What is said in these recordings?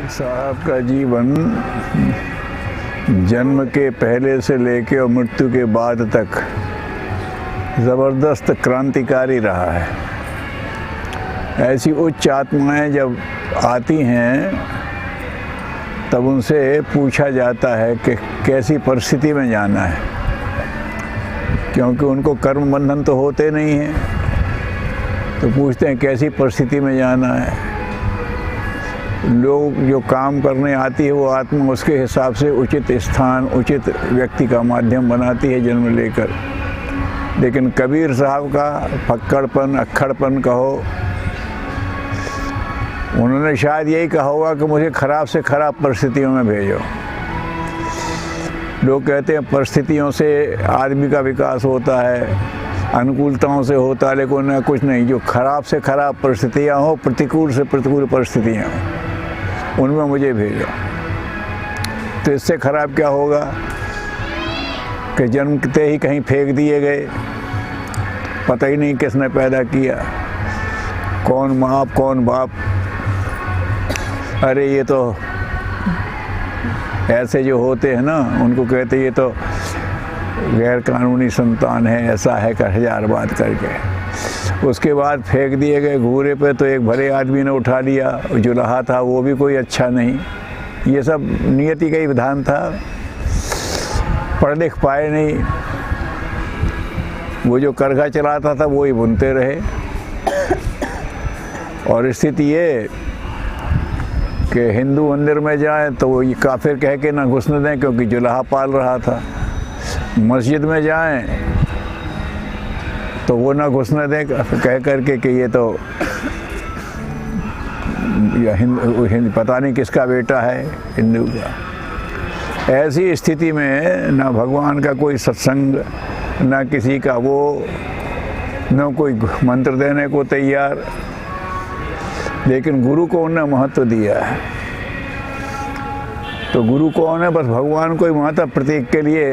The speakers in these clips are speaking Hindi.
साहब का जीवन जन्म के पहले से लेकर और मृत्यु के बाद तक ज़बरदस्त क्रांतिकारी रहा है। ऐसी उच्च आत्माएं जब आती हैं तब उनसे पूछा जाता है कि कैसी परिस्थिति में जाना है, क्योंकि उनको कर्म बंधन तो होते नहीं हैं, तो पूछते हैं कैसी परिस्थिति में जाना है। लोग जो काम करने आती है वो आत्मा उसके हिसाब से उचित स्थान, उचित व्यक्ति का माध्यम बनाती है जन्म लेकर। लेकिन कबीर साहब का फक्कड़पन, अक्खड़पन कहो, उन्होंने शायद यही कहा होगा कि मुझे खराब से खराब परिस्थितियों में भेजो। लोग कहते हैं परिस्थितियों से आदमी का विकास होता है, अनुकूलताओं से होता है, लेकिन उन्हें कुछ नहीं। जो खराब से खराब परिस्थितियाँ हो, प्रतिकूल से प्रतिकूल परिस्थितियाँ हो, उनमें मुझे भेजो। तो इससे खराब क्या होगा कि जन्मते ही कहीं फेंक दिए गए, पता ही नहीं किसने पैदा किया, कौन माँ कौन बाप। अरे ये तो ऐसे जो होते हैं ना, उनको कहते ये तो गैर कानूनी संतान है, ऐसा है कर हजार बात करके। उसके बाद फेंक दिए गए घूरे पे, तो एक भले आदमी ने उठा लिया, जो रहा था वो भी कोई अच्छा नहीं। ये सब नियति का ही विधान था। पढ़ लिख पाए नहीं, वो जो करघा चलाता था वो ही बुनते रहे। और स्थिति ये कि हिंदू मंदिर में जाएं तो वो ये काफिर कह के ना घुसने दें, क्योंकि जुलाहा पाल रहा था। मस्जिद में जाएं तो वो ना घुसने दें कह करके कि ये तो पता नहीं किसका बेटा है, हिंदू का। ऐसी स्थिति में ना भगवान का कोई सत्संग, ना किसी का वो, न कोई मंत्र देने को तैयार। लेकिन गुरु को उन्होंने महत्व दिया है। तो गुरु कौन है? बस भगवान को ही माता प्रतीक के लिए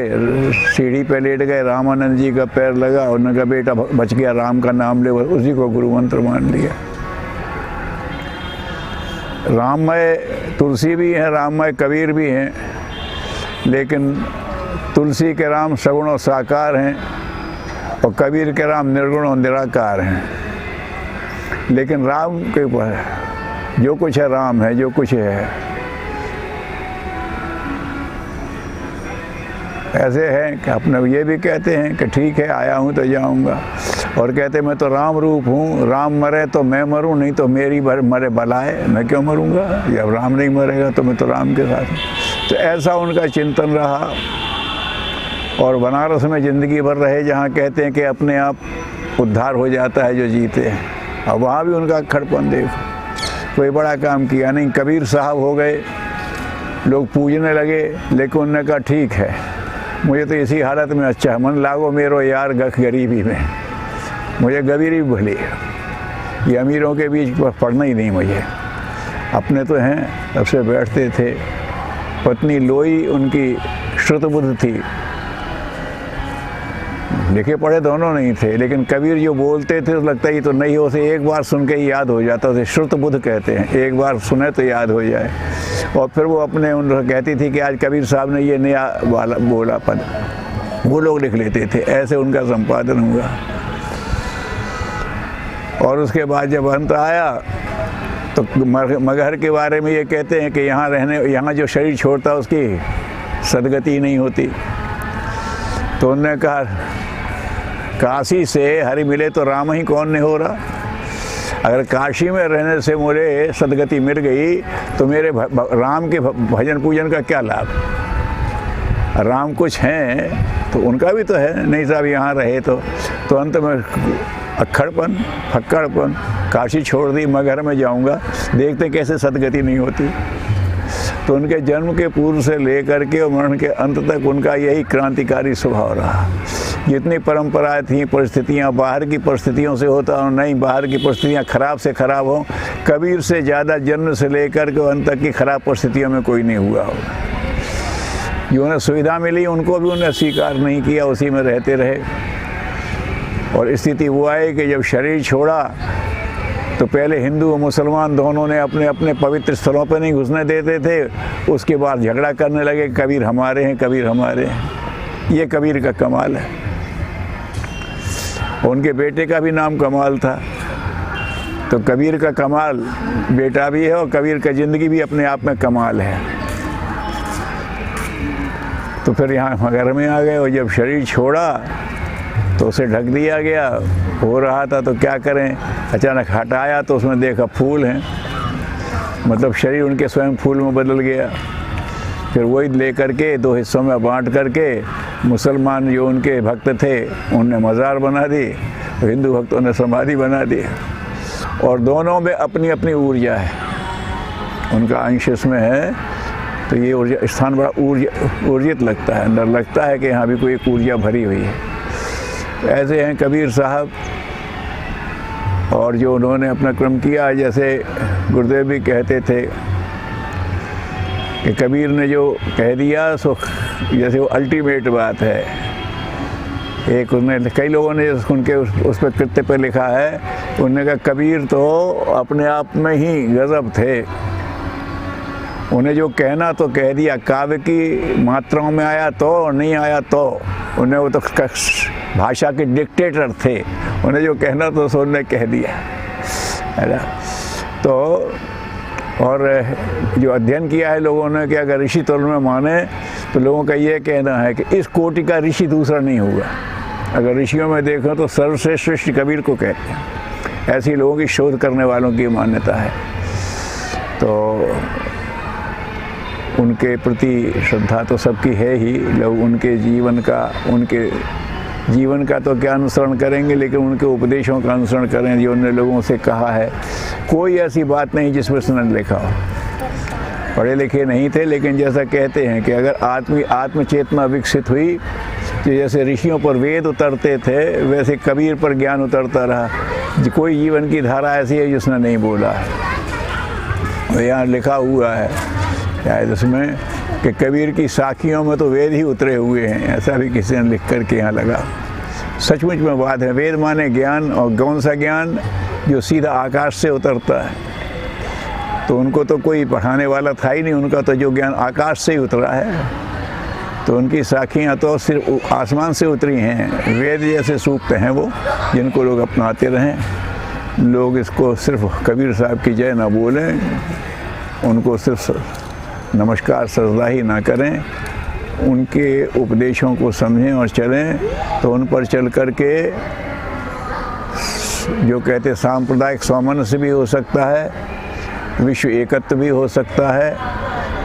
सीढ़ी पे लेट गए, रामानंद जी का पैर लगा, उन्होंने बेटा बच गया, राम का नाम ले, उसी को गुरु मंत्र मान लिया। राममय तुलसी भी हैं, राममय कबीर भी हैं, लेकिन तुलसी के राम सगुण और साकार हैं और कबीर के राम निर्गुण और निराकार हैं। लेकिन राम के ऊपर जो कुछ है राम है, जो कुछ है। ऐसे हैं कि अपने ये भी कहते हैं कि ठीक है आया हूँ तो जाऊँगा, और कहते मैं तो राम रूप हूँ, राम मरे तो मैं मरूँ, नहीं तो मेरी मरे बलाए, मैं क्यों मरूँगा? जब राम नहीं मरेगा तो मैं तो राम के साथ। तो ऐसा उनका चिंतन रहा। और बनारस में ज़िंदगी भर रहे, जहाँ कहते हैं कि अपने आप उद्धार हो जाता है जो जीते हैं। और वहाँ भी उनका खड़पन देखो, कोई बड़ा काम किया नहीं। कबीर साहब हो गए, लोग पूजने लगे, लेकिन उन्होंने कहा ठीक है, मुझे तो इसी हालत में अच्छा है, मन लागो मेरो यार गख गरीबी में, मुझे गरीबी भली, ये अमीरों के बीच पढ़ना ही नहीं मुझे। अपने तो हैं, तब से बैठते थे। पत्नी लोई उनकी श्रुत बुद्ध थी, लिखे पढ़े दोनों नहीं थे, लेकिन कबीर जो बोलते थे तो लगता ही तो नहीं हो से एक बार सुन के ही याद हो जाता। उसे श्रुत बुद्ध कहते हैं, एक बार सुने तो याद हो जाए। और फिर वो अपने उन कहती थी कि आज कबीर साहब ने ये नया वाला बोला पद, वो लोग लिख लेते थे। ऐसे उनका संपादन हुआ। और उसके बाद जब अंत आया तो मगहर के बारे में ये कहते हैं कि यहाँ जो शरीर छोड़ता उसकी सदगति नहीं होती। तो उन्होंने कहा काशी से हरि मिले तो राम ही कौन नहीं हो रहा। अगर काशी में रहने से मुझे सदगति मिल गई तो मेरे राम के भजन पूजन का क्या लाभ? राम कुछ हैं तो उनका भी तो है, नहीं साहब यहाँ रहे तो अंत में अक्खड़पन, फक्कड़पन, काशी छोड़ दी, मैं घर में जाऊँगा, देखते कैसे सदगति नहीं होती। तो उनके जन्म के पूर्व से लेकर के और मरण के अंत तक उनका यही क्रांतिकारी स्वभाव रहा। जितनी परंपराएं थी, परिस्थितियां बाहर की परिस्थितियों से होता और नहीं, बाहर की परिस्थितियां खराब से खराब हो, कबीर से ज़्यादा जन्म से लेकर के अंत तक की खराब परिस्थितियों में कोई नहीं हुआ होगा। जो उन्हें सुविधा मिली उनको भी उन्हें स्वीकार नहीं किया, उसी में रहते रहे। और स्थिति वो आई कि जब शरीर छोड़ा तो पहले हिंदू और मुसलमान दोनों ने अपने अपने पवित्र स्थलों पर नहीं घुसने देते थे, उसके बाद झगड़ा करने लगे, कबीर हमारे हैं, कबीर हमारे हैं। ये कबीर का कमाल है। उनके बेटे का भी नाम कमाल था। तो कबीर का कमाल बेटा भी है और कबीर का ज़िंदगी भी अपने आप में कमाल है। तो फिर यहाँ मगर में आ गए और जब शरीर छोड़ा तो उसे ढक दिया गया। हो रहा था तो क्या करें, अचानक हटाया तो उसमें देखा फूल हैं, मतलब शरीर उनके स्वयं फूल में बदल गया। फिर वही ले करके 2 हिस्सों में बांट करके मुसलमान जो उनके भक्त थे उनने मज़ार बना दी, हिंदू भक्तों ने समाधि बना दी। और दोनों में अपनी अपनी ऊर्जा है, उनका अंश इसमें है। तो ये ऊर्जा स्थान बड़ा ऊर्जित लगता है, अंदर लगता है कि यहाँ भी कोई एक ऊर्जा भरी हुई है। ऐसे हैं कबीर साहब। और जो उन्होंने अपना क्रम किया, जैसे गुरुदेव भी कहते थे कि कबीर ने जो कह दिया सो जैसे वो अल्टीमेट बात है। एक उन्होंने कई लोगों ने उनके उस पर कृत्य पर लिखा है, उन्होंने कहा कबीर तो अपने आप में ही गजब थे। उन्हें जो कहना तो कह दिया, काव्य की मात्राओं में आया तो और नहीं आया तो। उन्हें वो तो भाषा के डिक्टेटर थे, उन्हें जो कहना तो सो उन्होंने कह दिया, है ना। तो और जो अध्ययन किया है लोगों ने कि अगर ऋषि तुल में माने तो लोगों का ये कहना है कि इस कोटि का ऋषि दूसरा नहीं होगा। अगर ऋषियों में देखो तो सर्वश्रेष्ठ ऋषि कबीर को कहते हैं। ऐसी लोगों की शोध करने वालों की मान्यता है। तो उनके प्रति श्रद्धा तो सबकी है ही। लोग उनके जीवन का तो क्या अनुसरण करेंगे, लेकिन उनके उपदेशों का अनुसरण करें जो उन्होंने लोगों से कहा है। कोई ऐसी बात नहीं जिसमें उसने लिखा हो। पढ़े लिखे नहीं थे, लेकिन जैसा कहते हैं कि अगर आत्मचेतना विकसित हुई तो जैसे ऋषियों पर वेद उतरते थे वैसे कबीर पर ज्ञान उतरता रहा। कोई जीवन की धारा ऐसी है जिसने नहीं बोला है। यहाँ लिखा हुआ है शायद उसमें कि कबीर की साखियों में तो वेद ही उतरे हुए हैं, ऐसा भी किसी ने लिख कर के यहाँ लगा। सचमुच में बात है। वेद माने ज्ञान, और कौन सा ज्ञान? जो सीधा आकाश से उतरता है। तो उनको तो कोई पढ़ाने वाला था ही नहीं, उनका तो जो ज्ञान आकाश से ही उतरा है। तो उनकी साखियाँ तो सिर्फ आसमान से उतरी हैं। वेद जैसे सूक्त हैं वो, जिनको लोग अपनाते रहें। लोग इसको सिर्फ कबीर साहब की जय ना बोलें, उनको सिर्फ नमस्कार सजदा ही ना करें, उनके उपदेशों को समझें और चलें। तो उन पर चल कर के जो कहते सांप्रदायिक सामंजस्य भी हो सकता है, विश्व एकत्व भी हो सकता है,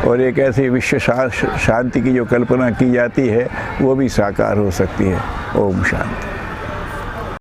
और एक ऐसी विश्व शांति की जो कल्पना की जाती है वो भी साकार हो सकती है। ओम शांति।